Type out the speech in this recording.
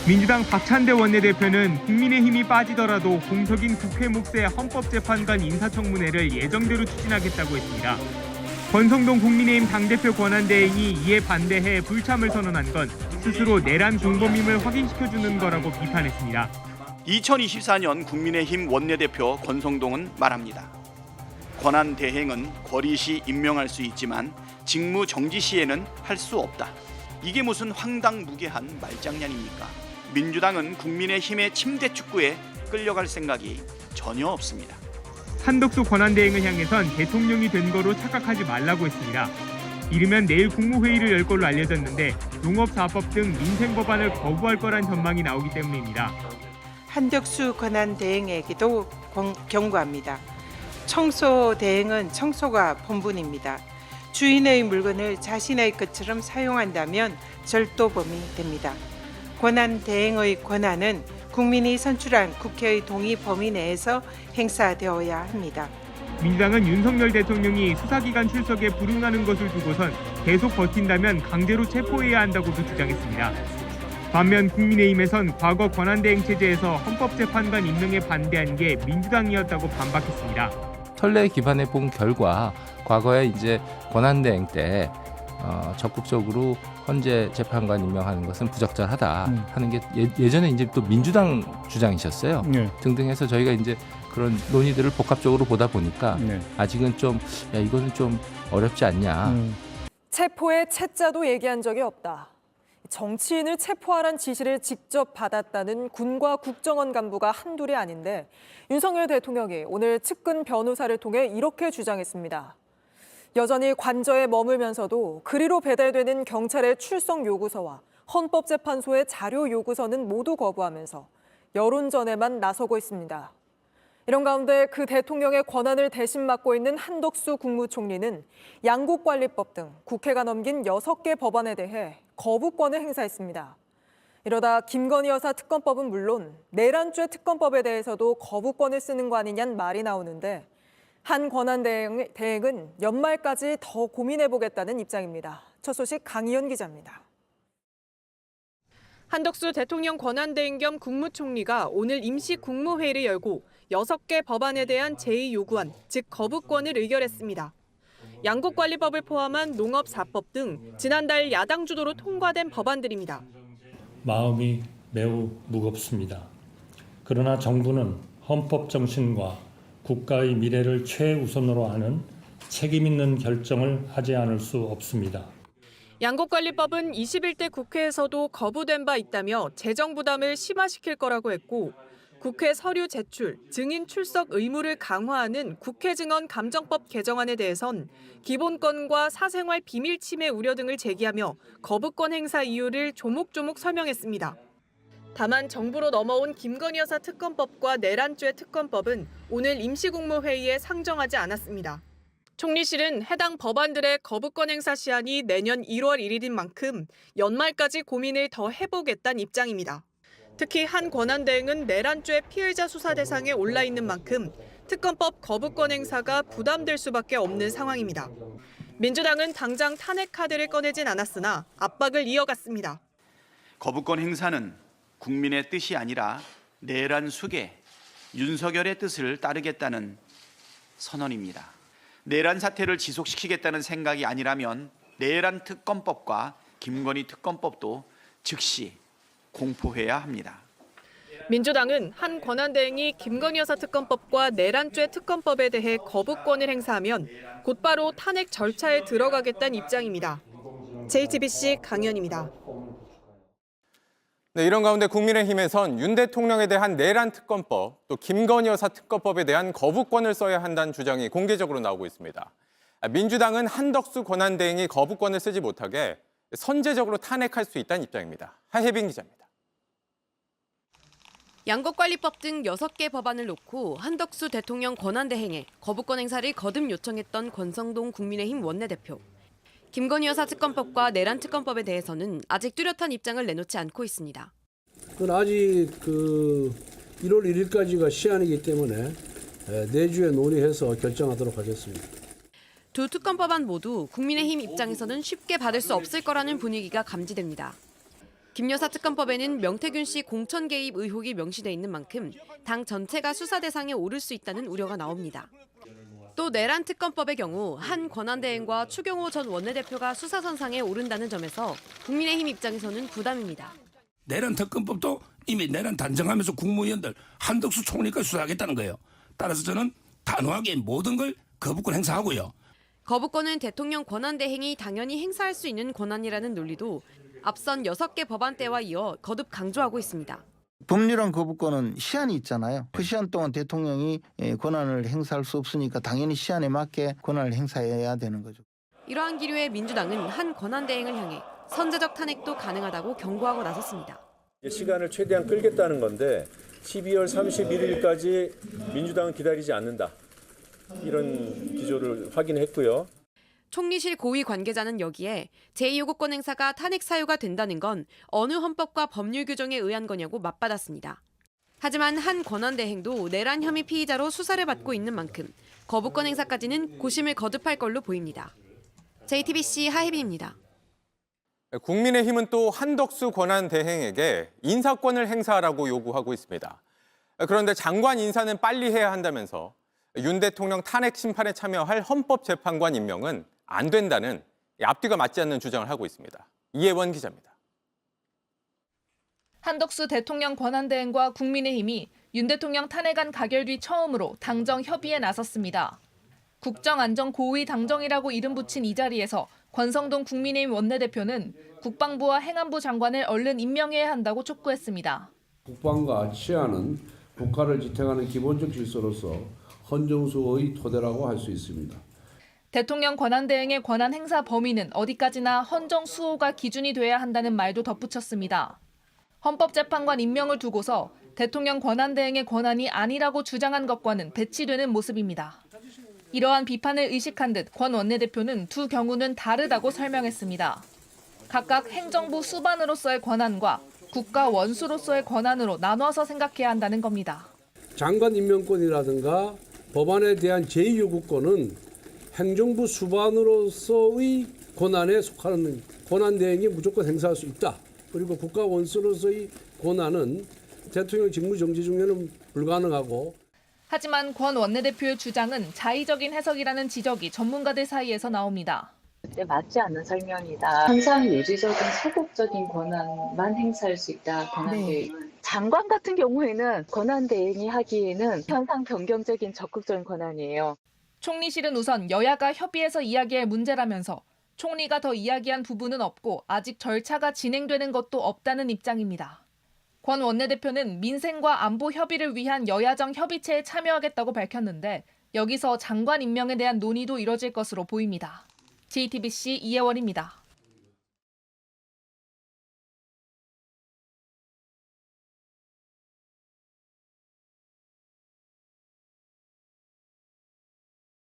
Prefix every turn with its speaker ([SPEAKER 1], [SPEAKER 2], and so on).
[SPEAKER 1] 민주당 박찬대 원내대표는 국민의힘이 빠지더라도 공석인 국회 몫의 헌법재판관 인사청문회를 예정대로 추진하겠다고 했습니다. 권성동 국민의힘 당대표 권한대행이 이에 반대해 불참을 선언한 건 스스로 내란 공범임을 확인시켜주는 거라고 비판했습니다.
[SPEAKER 2] 2024년 국민의힘 원내대표 권성동은 말합니다. 권한대행은 권리 시 임명할 수 있지만 직무 정지 시에는 할 수 없다. 이게 무슨 황당무계한 말장난입니까? 민주당은 국민의힘의 침대 축구에 끌려갈 생각이 전혀 없습니다.
[SPEAKER 1] 한덕수 권한대행을 향해선 대통령이 된 거로 착각하지 말라고 했습니다. 이르면 내일 국무회의를 열 걸로 알려졌는데 농업사법 등 민생법안을 거부할 거란 전망이 나오기 때문입니다.
[SPEAKER 3] 한덕수 권한대행에게도 경고합니다. 청소대행은 청소가 본분입니다. 주인의 물건을 자신의 것처럼 사용한다면 절도범이 됩니다. 권한대행의 권한은 국민이 선출한 국회의 동의 범위 내에서 행사되어야 합니다.
[SPEAKER 1] 민주당은 윤석열 대통령이 수사기관 출석에 불응하는 것을 두고선 계속 버틴다면 강제로 체포해야 한다고도 주장했습니다. 반면 국민의힘에선 과거 권한대행 체제에서 헌법재판관 임명에 반대한 게 민주당이었다고 반박했습니다.
[SPEAKER 4] 선례에 기반해 본 결과 과거에 이제 권한대행 때 적극적으로 헌재 재판관 임명하는 것은 부적절하다 하는 게 예전에 이제 또 민주당 주장이셨어요. 등등 해서 저희가 이제 그런 논의들을 복합적으로 보다 보니까 아직은 좀 이거는 좀 어렵지 않냐.
[SPEAKER 5] 체포의 채자도 얘기한 적이 없다. 정치인을 체포하란 지시를 직접 받았다는 군과 국정원 간부가 한둘이 아닌데 윤석열 대통령이 오늘 측근 변호사를 통해 이렇게 주장했습니다. 여전히 관저에 머물면서도 그리로 배달되는 경찰의 출석 요구서와 헌법재판소의 자료 요구서는 모두 거부하면서 여론전에만 나서고 있습니다. 이런 가운데 그 대통령의 권한을 대신 맡고 있는 한덕수 국무총리는 양국관리법 등 국회가 넘긴 6개 법안에 대해 거부권을 행사했습니다. 이러다 김건희 여사 특검법은 물론 내란죄 특검법에 대해서도 거부권을 쓰는 거 아니냐는 말이 나오는데 한 권한대행은 연말까지 더 고민해보겠다는 입장입니다. 첫 소식 강희연 기자입니다.
[SPEAKER 6] 한덕수 대통령 권한대행 겸 국무총리가 오늘 임시 국무회의를 열고 6개 법안에 대한 제2요구안, 즉 거부권을 의결했습니다. 양국관리법을 포함한 농업사법 등 지난달 야당 주도로 통과된 법안들입니다.
[SPEAKER 7] 마음이 매우 무겁습니다. 그러나 정부는 헌법 정신과 국가의 미래를 최우선으로 하는 책임 있는 결정을 하지 않을 수 없습니다.
[SPEAKER 6] 양국관리법은 21대 국회에서도 거부된 바 있다며 재정 부담을 심화시킬 거라고 했고 국회 서류 제출, 증인 출석 의무를 강화하는 국회 증언 감정법 개정안에 대해선 기본권과 사생활 비밀 침해 우려 등을 제기하며 거부권 행사 이유를 조목조목 설명했습니다. 다만 정부로 넘어온 김건희 여사 특검법과 내란죄 특검법은 오늘 임시국무회의에 상정하지 않았습니다. 총리실은 해당 법안들의 거부권 행사 시한이 내년 1월 1일인 만큼 연말까지 고민을 더 해보겠다는 입장입니다. 특히 한 권한대행은 내란죄 피해자 수사 대상에 올라 있는 만큼 특검법 거부권 행사가 부담될 수밖에 없는 상황입니다. 민주당은 당장 탄핵 카드를 꺼내진 않았으나 압박을 이어갔습니다.
[SPEAKER 2] 거부권 행사는 국민의 뜻이 아니라 내란 수계, 윤석열의 뜻을 따르겠다는 선언입니다. 내란 사태를 지속시키겠다는 생각이 아니라면 내란 특검법과 김건희 특검법도 즉시 공포해야 합니다.
[SPEAKER 6] 민주당은 한 권한대행이 김건희 여사 특검법과 내란죄 특검법에 대해 거부권을 행사하면 곧바로 탄핵 절차에 들어가겠다는 입장입니다. JTBC 강연입니다.
[SPEAKER 8] 네, 이런 가운데 국민의힘에선 윤 대통령에 대한 내란 특검법, 또 김건희 여사 특검법에 대한 거부권을 써야 한다는 주장이 공개적으로 나오고 있습니다. 민주당은 한덕수 권한대행이 거부권을 쓰지 못하게 선제적으로 탄핵할 수 있다는 입장입니다. 하혜빈 기자입니다.
[SPEAKER 9] 양국관리법 등 6개 법안을 놓고 한덕수 대통령 권한대행에 거부권 행사를 거듭 요청했던 권성동 국민의힘 원내대표. 김건희 여사 특검법과 내란 특검법에 대해서는 아직 뚜렷한 입장을 내놓지 않고 있습니다.
[SPEAKER 10] 그건 아직 1월 1일까지가 시한이기 때문에 내주에 논의해서 결정하도록 하겠습니다.
[SPEAKER 9] 두 특검법안 모두 국민의힘 입장에서는 쉽게 받을 수 없을 거라는 분위기가 감지됩니다. 김 여사 특검법에는 명태균 씨 공천 개입 의혹이 명시돼 있는 만큼 당 전체가 수사 대상에 오를 수 있다는 우려가 나옵니다. 또 내란 특검법의 경우 한 권한대행과 추경호 전 원내대표가 수사선상에 오른다는 점에서 국민의힘 입장에서는 부담입니다.
[SPEAKER 11] 내란 특검법도 이미 내란 단정하면서 국무위원들 한덕수 총리까지 수사하겠다는 거예요. 따라서 저는 단호하게 모든 걸 거부권 행사하고요.
[SPEAKER 9] 거부권은 대통령 권한대행이 당연히 행사할 수 있는 권한이라는 논리도 앞선 6개 법안대와 이어 거듭 강조하고 있습니다.
[SPEAKER 12] 법률안 거부권은 시한이 있잖아요. 그 시한 동안 대통령이 권한을 행사할 수 없으니까 당연히 시한에 맞게 권한을 행사해야 되는 거죠.
[SPEAKER 9] 이러한 기류에 민주당은 한 권한대행을 향해 선제적 탄핵도 가능하다고 경고하고 나섰습니다.
[SPEAKER 13] 시간을 최대한 끌겠다는 건데 12월 31일까지 민주당은 기다리지 않는다. 이런 기조를 확인했고요.
[SPEAKER 9] 총리실 고위 관계자는 여기에 제2요구권 행사가 탄핵 사유가 된다는 건 어느 헌법과 법률 규정에 의한 거냐고 맞받았습니다. 하지만 한 권한대행도 내란 혐의 피의자로 수사를 받고 있는 만큼 거부권 행사까지는 고심을 거듭할 걸로 보입니다. JTBC 하혜빈입니다.
[SPEAKER 8] 국민의힘은 또 한덕수 권한대행에게 인사권을 행사하라고 요구하고 있습니다. 그런데 장관 인사는 빨리 해야 한다면서 윤 대통령 탄핵 심판에 참여할 헌법재판관 임명은 안 된다는 앞뒤가 맞지 않는 주장을 하고 있습니다. 이혜원 기자입니다.
[SPEAKER 14] 한덕수 대통령 권한대행과 국민의힘이 윤 대통령 탄핵안 가결 뒤 처음으로 당정 협의에 나섰습니다. 국정안전고위 당정이라고 이름 붙인 이 자리에서 권성동 국민의힘 원내대표는 국방부와 행안부 장관을 얼른 임명해야 한다고 촉구했습니다.
[SPEAKER 10] 국방과 치안은 국가를 지탱하는 기본적 질서로서 헌정수의 토대라고 할 수 있습니다.
[SPEAKER 14] 대통령 권한대행의 권한 행사 범위는 어디까지나 헌정수호가 기준이 돼야 한다는 말도 덧붙였습니다. 헌법재판관 임명을 두고서 대통령 권한대행의 권한이 아니라고 주장한 것과는 배치되는 모습입니다. 이러한 비판을 의식한 듯 권 원내대표는 두 경우는 다르다고 설명했습니다. 각각 행정부 수반으로서의 권한과 국가 원수로서의 권한으로 나눠서 생각해야 한다는 겁니다.
[SPEAKER 10] 장관 임명권이라든가 법안에 대한 제2요구권은 행정부 수반으로서의 권한에 속하는 권한대행이 무조건 행사할 수 있다. 그리고 국가 원수로서의 권한은 대통령 직무정지 중에는 불가능하고.
[SPEAKER 14] 하지만 권 원내대표의 주장은 자의적인 해석이라는 지적이 전문가들 사이에서 나옵니다.
[SPEAKER 15] 맞지 않는 설명이다. 항상 유지적인 소극적인 권한만 행사할 수 있다. 권한대행. 장관 같은 경우에는 권한대행이 하기에는 현상 변경적인 적극적인 권한이에요.
[SPEAKER 14] 총리실은 우선 여야가 협의해서 이야기할 문제라면서 총리가 더 이야기한 부분은 없고 아직 절차가 진행되는 것도 없다는 입장입니다. 권 원내대표는 민생과 안보 협의를 위한 여야정 협의체에 참여하겠다고 밝혔는데 여기서 장관 임명에 대한 논의도 이뤄질 것으로 보입니다. JTBC 이혜원입니다.